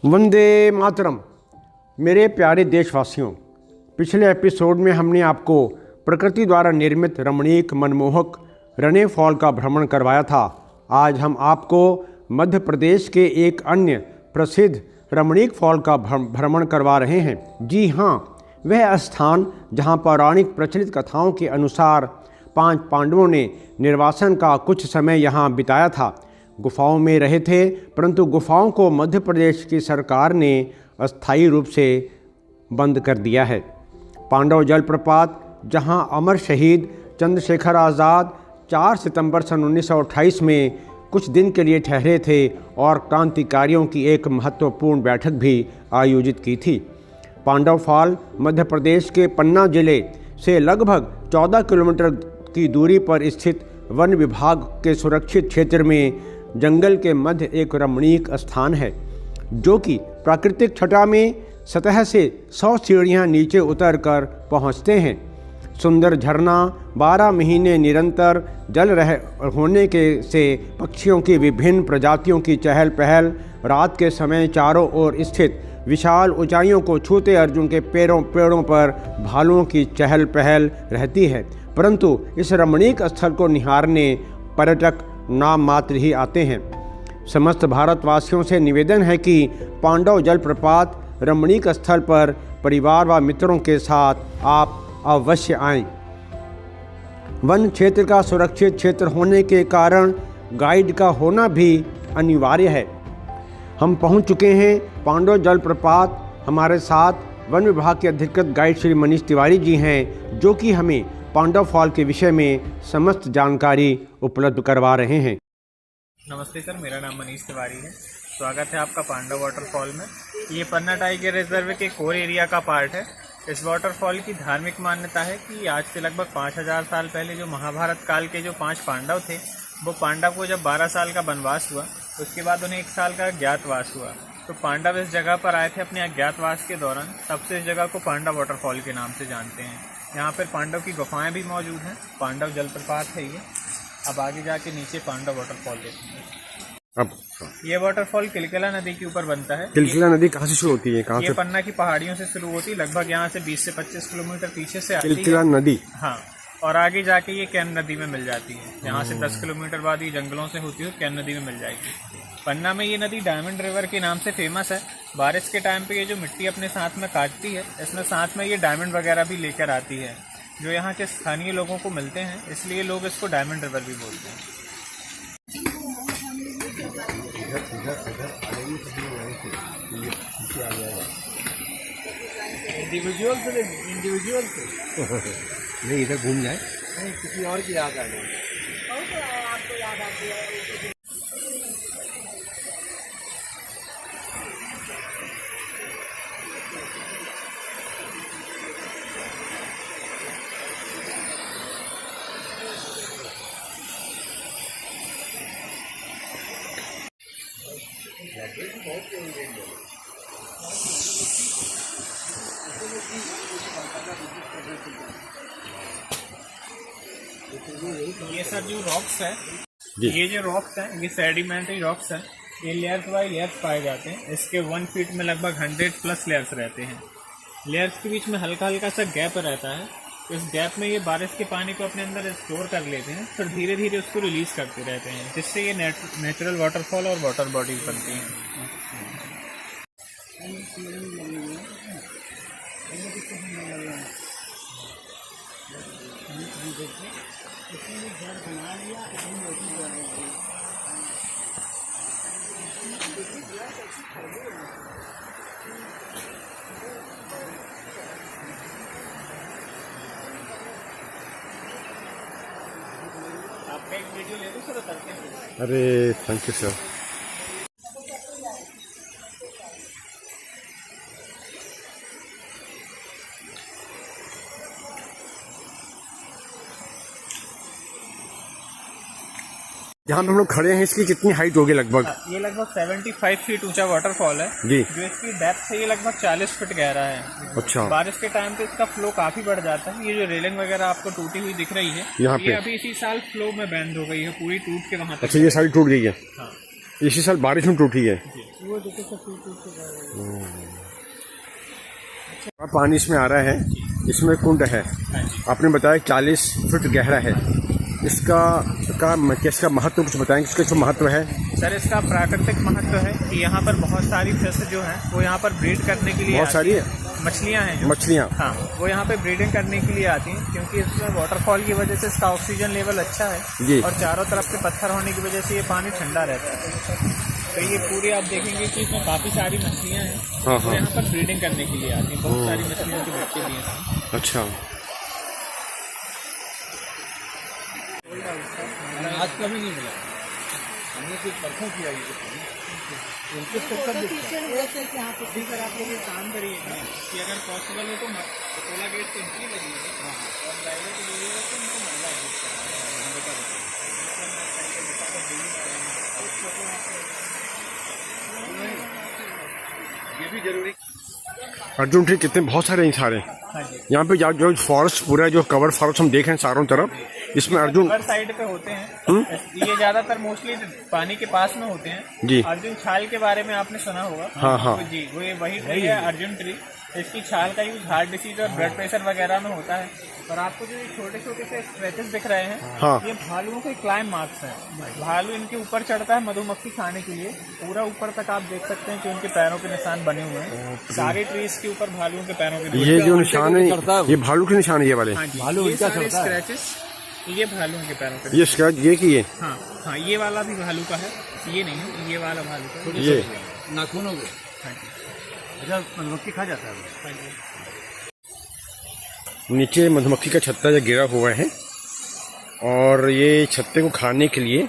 वंदे मातरम। मेरे प्यारे देशवासियों, पिछले एपिसोड में हमने आपको प्रकृति द्वारा निर्मित रमणीक मनमोहक रने फॉल का भ्रमण करवाया था। आज हम आपको मध्य प्रदेश के एक अन्य प्रसिद्ध रमणीक फॉल का भ्रमण करवा रहे हैं। जी हाँ, वह स्थान जहाँ पौराणिक प्रचलित कथाओं के अनुसार 5 पांडवों ने निर्वासन का कुछ समय यहाँ बिताया था। गुफाओं में रहे थे, परंतु गुफाओं को मध्य प्रदेश की सरकार ने अस्थायी रूप से बंद कर दिया है। पांडव जलप्रपात, जहां अमर शहीद चंद्रशेखर आज़ाद 4 सितंबर सन 1928 में कुछ दिन के लिए ठहरे थे और क्रांतिकारियों की एक महत्वपूर्ण बैठक भी आयोजित की थी। पांडव फॉल मध्य प्रदेश के पन्ना जिले से लगभग 14 किलोमीटर की दूरी पर स्थित वन विभाग के सुरक्षित क्षेत्र में जंगल के मध्य एक रमणीक स्थान है, जो कि प्राकृतिक छटा में सतह से 100 सीढ़ियाँ नीचे उतर कर पहुँचते हैं। सुंदर झरना, 12 महीने निरंतर जल होने के से पक्षियों की विभिन्न प्रजातियों की चहल पहल, रात के समय चारों ओर स्थित विशाल ऊंचाइयों को छूते अर्जुन के पेड़ों पर भालुओं की चहल पहल रहती है। परंतु इस रमणीक स्थल को निहारने पर्यटक नाम मात्र ही आते हैं। समस्त भारतवासियों से निवेदन है कि पांडव जलप्रपात रमणीक स्थल पर परिवार व मित्रों के साथ आप अवश्य आएं। वन क्षेत्र का सुरक्षित क्षेत्र होने के कारण गाइड का होना भी अनिवार्य है। हम पहुंच चुके हैं पांडव जलप्रपात। हमारे साथ वन विभाग के अधिकृत गाइड श्री मनीष तिवारी जी हैं, जो कि हमें पांडव फॉल के विषय में समस्त जानकारी उपलब्ध करवा रहे हैं। नमस्ते सर, मेरा नाम मनीष तिवारी है। स्वागत है आपका पांडव वाटरफॉल में। ये पन्ना टाइगर रिजर्व के कोर एरिया का पार्ट है। इस वाटरफॉल की धार्मिक मान्यता है कि आज से लगभग 5000 साल पहले जो महाभारत काल के जो 5 पांडव थे, वो पांडव को जब 12 साल का वनवास हुआ, उसके बाद उन्हें 1 साल का अज्ञातवास हुआ। तो पांडव इस जगह पर आए थे अपने अज्ञातवास के दौरान, तब से इस जगह को पांडव वाटरफॉल के नाम से जानते हैं। यहाँ पर पांडव की गुफाएं भी मौजूद हैं। पांडव जलप्रपात है ये। अब आगे जाके नीचे पांडव वाटरफॉल देखेंगे। अब ये वाटरफॉल किलकिला नदी के ऊपर बनता है। किलकिला नदी कहाँ से शुरू होती है? कहाँ ये से? पन्ना की पहाड़ियों से शुरू होती है। लगभग यहाँ से 20 से 25 किलोमीटर पीछे से आती है किलकिला नदी। हाँ, और आगे जाके ये कैन नदी में मिल जाती है। यहाँ से 10 किलोमीटर बाद ये जंगलों से होती है, कैन नदी में मिल जाएगी। पन्ना में ये नदी डायमंड रिवर के नाम से फेमस है। बारिश के टाइम पे ये जो मिट्टी अपने साथ में काटती है, इसमें साथ में ये डायमंड वगैरह भी लेकर आती है, जो यहाँ के स्थानीय लोगों को मिलते हैं, इसलिए लोग इसको डायमंड रिवर भी बोलते हैं। इंडिविजुअल से नहीं, इधर घूम जाए। नहीं, किसी और की याद आ गई। आपको याद आती है। ये सर जो रॉक्स है, ये जो रॉक्स हैं, ये सेडिमेंट्री रॉक्स हैं। ये लेयर्स बाय लेयर्स पाए जाते हैं। इसके 1 फीट में लगभग 100+ लेयर्स रहते हैं। लेयर्स के बीच में हल्का हल्का सा गैप रहता है। इस गैप में ये बारिश के पानी को अपने अंदर स्टोर कर लेते हैं, फिर धीरे धीरे उसको रिलीज करते रहते हैं, जिससे ये नेचुरल वाटरफॉल और वाटर बॉडीज बनती हैं। आपका एक वीडियो ले दो सर करके। अरे थैंक यू सर। जहाँ पे हम लोग खड़े हैं, इसकी कितनी हाइट होगी लगभग? ये लगभग 75 फीट ऊंचा वाटरफॉल है जी। जो इसकी डेप्थ है ये लगभग 40 फीट गहरा है। अच्छा। बारिश के टाइम पे इसका फ्लो काफी बढ़ जाता है। ये जो रेलिंग वगैरह आपको टूटी हुई दिख रही है, यहाँ ये पे अभी इसी साल फ्लो में बैंड हो गई है, पूरी टूट के वहाँ तक। अच्छा, ये साइड टूट गई है। हाँ। इसी साल बारिश में टूटी है। वो देखो सब टूट के पानी इसमें आ रहा है, इसमें कुंड है, आपने बताया 40 फुट गहरा है। इसका किसका महत्व कुछ बताएंगे, इसका जो महत्व है? सर इसका प्राकृतिक महत्व है कि यहाँ पर बहुत सारी फिश जो हैं वो यहाँ पर ब्रीड करने के लिए बहुत सारी मछलियाँ हैं जो मछलियाँ, हाँ वो यहाँ पे ब्रीडिंग करने के लिए आती हैं, क्योंकि इसमें वाटरफॉल की वजह से इसका ऑक्सीजन लेवल अच्छा है जी। और चारों तरफ से पत्थर होने की वजह से ये पानी ठंडा रहता है। तो ये पूरी आप देखेंगे कि इसमें काफ़ी सारी मछलियाँ हैं जो यहाँ पर ब्रीडिंग करने के लिए आती हैं। बहुत सारी मछलियों के बच्चे भी हैं। अच्छा, आज कभी नहीं मिला, हमने कुछ परसों किया उनके आप लोग एक काम करिएगा कि अगर पॉसिबल हो तो टोला गेट से एंट्री करिएगा और ड्राइवर को बोलिएगा तो उनको मजा ये भी जरूरी। अर्जुन ट्री कितने बहुत सारे सारे यहाँ पे जो फॉरेस्ट पूरा जो कवर फॉरेस्ट हम देख रहे हैं चारों तरफ, इसमें अर्जुन हर साइड पे होते हैं। ये ज्यादातर मोस्टली पानी के पास में होते हैं जी। अर्जुन छाल के बारे में आपने सुना होगा। हाँ हाँ तो जी वही ट्री है अर्जुन ट्री। इसकी छाल का यूज हार्ट डिसीज और ब्लड प्रेशर वगैरह में होता है। और आपको जो छोटे छोटे से स्ट्रेचेस दिख रहे हैं हाँ। ये भालुओं के क्लाइम मार्क्स हैं। भालू इनके ऊपर चढ़ता है मधुमक्खी खाने के लिए, पूरा ऊपर तक आप देख सकते हैं कि उनके पैरों के निशान बने हुए हैं। सारे ट्रीज के ऊपर भालुओं के पैरों के ये जो निशान है ये भालू के निशान है, ये वाले भालू इनका स्क्रैचेस ये भालुओं के पैरों के ये स्क्रैच ये की है। हाँ हाँ ये वाला भी भालू का है, ये नहीं है ये वाला भालू का ये नाखूनों को। हाँ जी अच्छा मधुमक्खी खा जाता है। हाँ जी नीचे मधुमक्खी का छत्ता जो गिरा हुआ है और ये छत्ते को खाने के लिए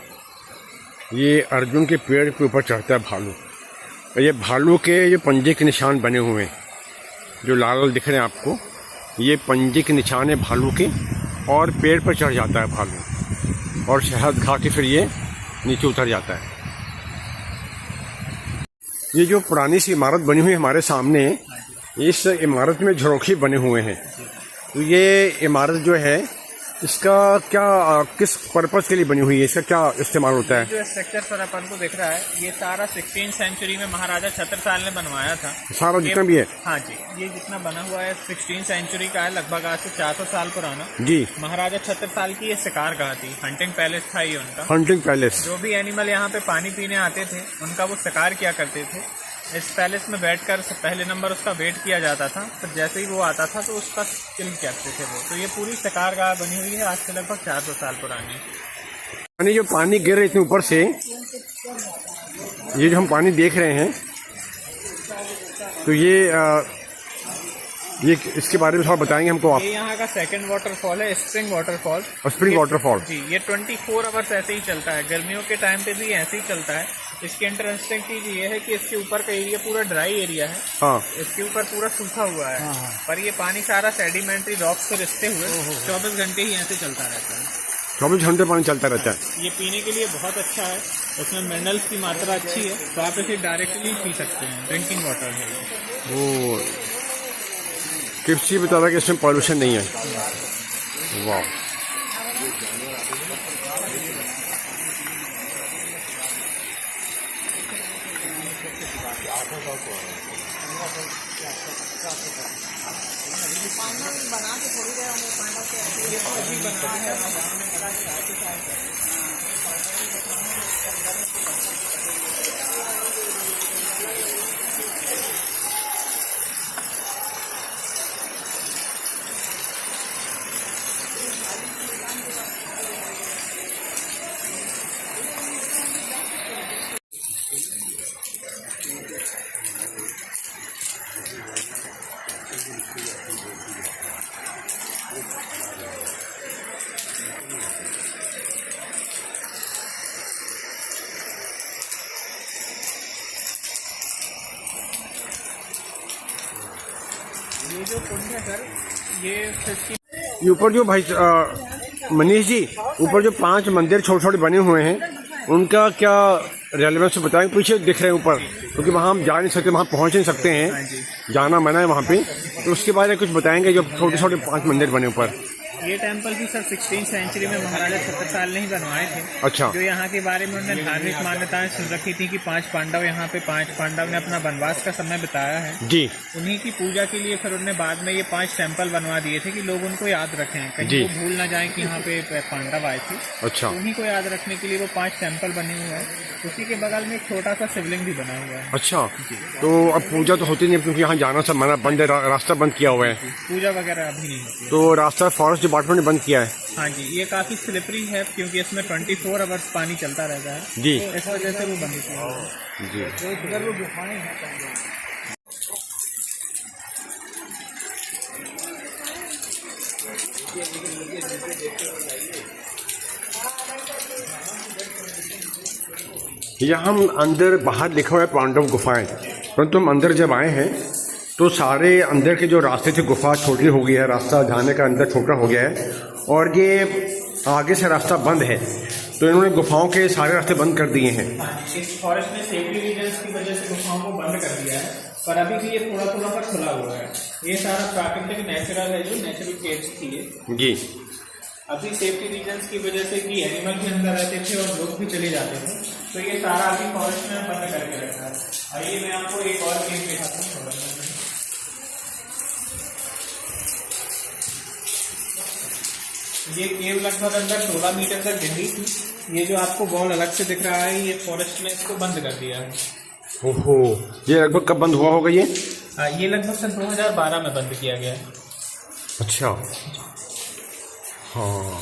ये अर्जुन के पेड़ के ऊपर चढ़ता है भालू। और ये भालू के जो पंजे के निशान बने हुए हैं जो लाल लाल दिख रहे हैं आपको, ये पंजे के निशान है भालू के, और पेड़ पर चढ़ जाता है भालू और शहद खा के फिर ये नीचे उतर जाता है। ये जो पुरानी सी इमारत बनी हुई है हमारे सामने, इस इमारत में झरोखे बने हुए हैं। तो ये इमारत जो है इसका क्या किस पर्पस के लिए बनी हुई है, इसका क्या इस्तेमाल होता है? जो स्ट्रक्चर सर अपन को दिख रहा है ये सारा 16th सेंचुरी में महाराजा छत्रसाल ने बनवाया था। सारा जितना भी है? हाँ जी ये जितना बना हुआ है 16th सेंचुरी का है, लगभग आज से 400 साल पुराना जी। महाराजा छत्रसाल की ये शिकार गाह थी, हंटिंग पैलेस था ये उनका। Hunting palace. जो भी एनिमल यहाँ पे पानी पीने आते थे उनका वो शिकार किया करते थे। इस पैलेस में बैठकर पहले नंबर उसका वेट किया जाता था, फिर जैसे ही वो आता था तो उसका किल करते थे वो। तो ये पूरी शिकार गाह बनी हुई है, आज से लगभग 400 साल पुरानी। यानी जो पानी गिर रहे इतने ऊपर से, ये जो हम पानी देख रहे हैं, तो ये इसके बारे में थोड़ा बताएंगे हमको आप? ये यहाँ का सेकंड वाटरफॉल है, स्प्रिंग वाटरफॉल। स्प्रिंग वाटरफॉल जी ये 24 आवर्स ऐसे ही चलता है, गर्मियों के टाइम पे भी ऐसे ही चलता है। इसकी इंटरेस्टिंग चीज ये है कि इसके ऊपर का एरिया पूरा ड्राई एरिया है। हाँ। इसके ऊपर पूरा सूखा हुआ है। हाँ। पर ये पानी सारा सेडिमेंट्री रॉक से रिसते हुए 24 घंटे ही ऐसे चलता रहता है। 24 घंटे पानी चलता रहता है। ये पीने के लिए बहुत अच्छा है, इसमें मिनरल्स की मात्रा अच्छी है, तो आप इसे डायरेक्टली पी सकते हैं, ड्रिंकिंग वाटर है। वो किसी बता रहा कि इसमें पॉल्यूशन नहीं है। वाह। ये जो कुंड है सर, ये ऊपर जो भाई मनीष जी, ऊपर जो 5 मंदिर छोटे छोटे बने हुए हैं उनका क्या रेलेवेंस बताएं? पीछे दिख रहे हैं ऊपर, क्योंकि वहाँ हम जा नहीं सकते, वहाँ पहुँच नहीं सकते हैं, जाना मना है वहाँ पे। तो उसके बारे में कुछ बताएंगे जो छोटे छोटे 5 मंदिर बने ऊपर? ये टेम्पल भी सर 16th सेंचुरी में महाराजा छत्रसाल ने ही बनवाए थे। अच्छा। जो यहाँ के बारे में उन्होंने धार्मिक मान्यताएं सुन रखी थी कि 5 पांडव यहाँ पे 5 पांडव ने अपना वनवास का समय बिताया है जी। उन्हीं की पूजा के लिए फिर उन्होंने बाद में ये 5 टेम्पल बनवा दिए थे कि लोग उनको याद रखें, कहीं वो भूल ना जाए कि यहाँ पे पांडव आए थे। अच्छा। उन्हीं को याद रखने के लिए वो 5 टेम्पल बने हुए हैं। उसी के बगल में एक छोटा सा शिवलिंग भी बना हुआ है। अच्छा, तो अब पूजा तो होती नहीं क्योंकि यहाँ जाना सब मना बंद है, रास्ता बंद किया हुआ है। पूजा वगैरह अभी नहीं होती। तो रास्ता फॉरेस्ट डिपार्टमेंट ने बंद किया है। हाँ जी, ये काफी स्लिपरी है क्योंकि इसमें 24 आवर्स पानी चलता रहता है जी। तो इस वजह से वो बंद किया हुआ है जी। तो इधर वो गुफाएं हैं। यहाँ हम अंदर बाहर लिखा हुआ है पांडव गुफाएं, परंतु हम अंदर जब आए हैं तो सारे अंदर के जो रास्ते थे गुफा छोटी हो गई है, रास्ता जाने का अंदर छोटा हो गया है और ये आगे से रास्ता बंद है, तो इन्होंने गुफाओं के सारे रास्ते बंद कर दिए हैं। इस फॉरेस्ट में सेफ्टी रीजन्स की वजह से गुफाओं को बंद कर दिया है, पर अभी भी ये थोड़ा थोड़ा पर खुला हुआ है। ये सारा प्राकृतिक नेचुरल है, जो नेचुरल केव्स थी ये। जी। अभी सेफ्टी रीजन्स की वजह से कि एनिमल भी अंदर रहते थे और लोग भी चले जाते थे, तो ये सारा अभी फॉरेस्ट में बंद करके रखा है। आइए मैं आपको एक और केव दिखाता हूँ। ये केव लगभग अंदर 16 मीटर तक गहरी थी। ये जो आपको बॉल अलग से दिख रहा है, ये फॉरेस्ट ने इसको बंद कर दिया है। ओहो, ये लगभग कब बंद हुआ होगा ये? ये लगभग सन 2012 में बंद किया गया है। अच्छा। हाँ।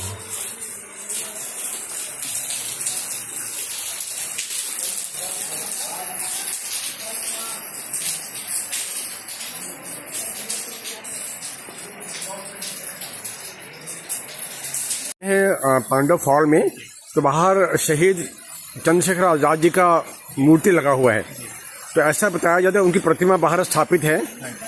पांडव फॉल में तो बाहर शहीद चंद्रशेखर आजाद जी का मूर्ति लगा हुआ है, तो ऐसा बताया जाता है उनकी प्रतिमा बाहर स्थापित है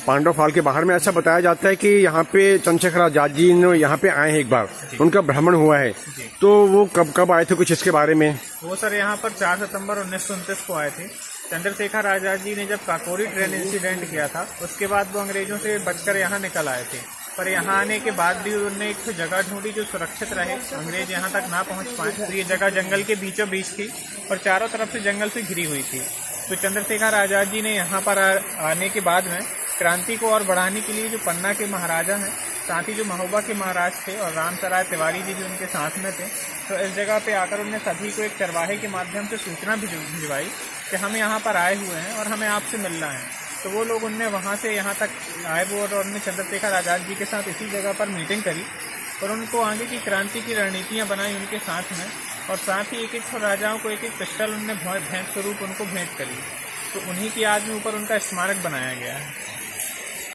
पांडव फॉल के बाहर में। ऐसा बताया जाता है कि यहाँ पे चंद्रशेखर आजाद जी ने यहाँ पे आए हैं, एक बार उनका भ्रमण हुआ है, तो वो कब कब आए थे कुछ इसके बारे में? वो सर यहाँ पर 4 सितंबर 1929 को आए थे। चंद्रशेखर आजाद जी ने जब काकोरी ट्रेन इंसिडेंट किया था उसके बाद वो अंग्रेजों से बचकर यहाँ निकल आए थे, पर यहाँ आने के बाद भी उन्होंने एक जगह ढूंढी जो सुरक्षित रहे, अंग्रेज यहाँ तक ना पहुँच पाए। तो ये जगह जंगल के बीचों बीच थी और चारों तरफ से जंगल से घिरी हुई थी। तो चंद्रशेखर आजाद जी ने यहाँ पर आने के बाद में क्रांति को और बढ़ाने के लिए जो पन्ना के महाराजा हैं, साथ ही जो महोबा के महाराज थे और रामसराय तिवारी जी भी उनके साथ में थे, तो इस जगह पे आकर उन्होंने सभी को एक चरवाहे के माध्यम से सूचना भिजवाई कि हम यहाँ पर आए हुए हैं और हमें आपसे मिलना है। तो वो लोग उनने वहाँ से यहाँ तक आए वो और उन्होंने चंद्रशेखर आजाद जी के साथ इसी जगह पर मीटिंग करी और उनको आगे की क्रांति की रणनीतियाँ बनाई उनके साथ में, और साथ ही एक एक राजाओं को एक एक पिस्टल उनने भेंट स्वरूप उनको भेंट करी। तो उन्हीं की याद में ऊपर उनका स्मारक बनाया गया है।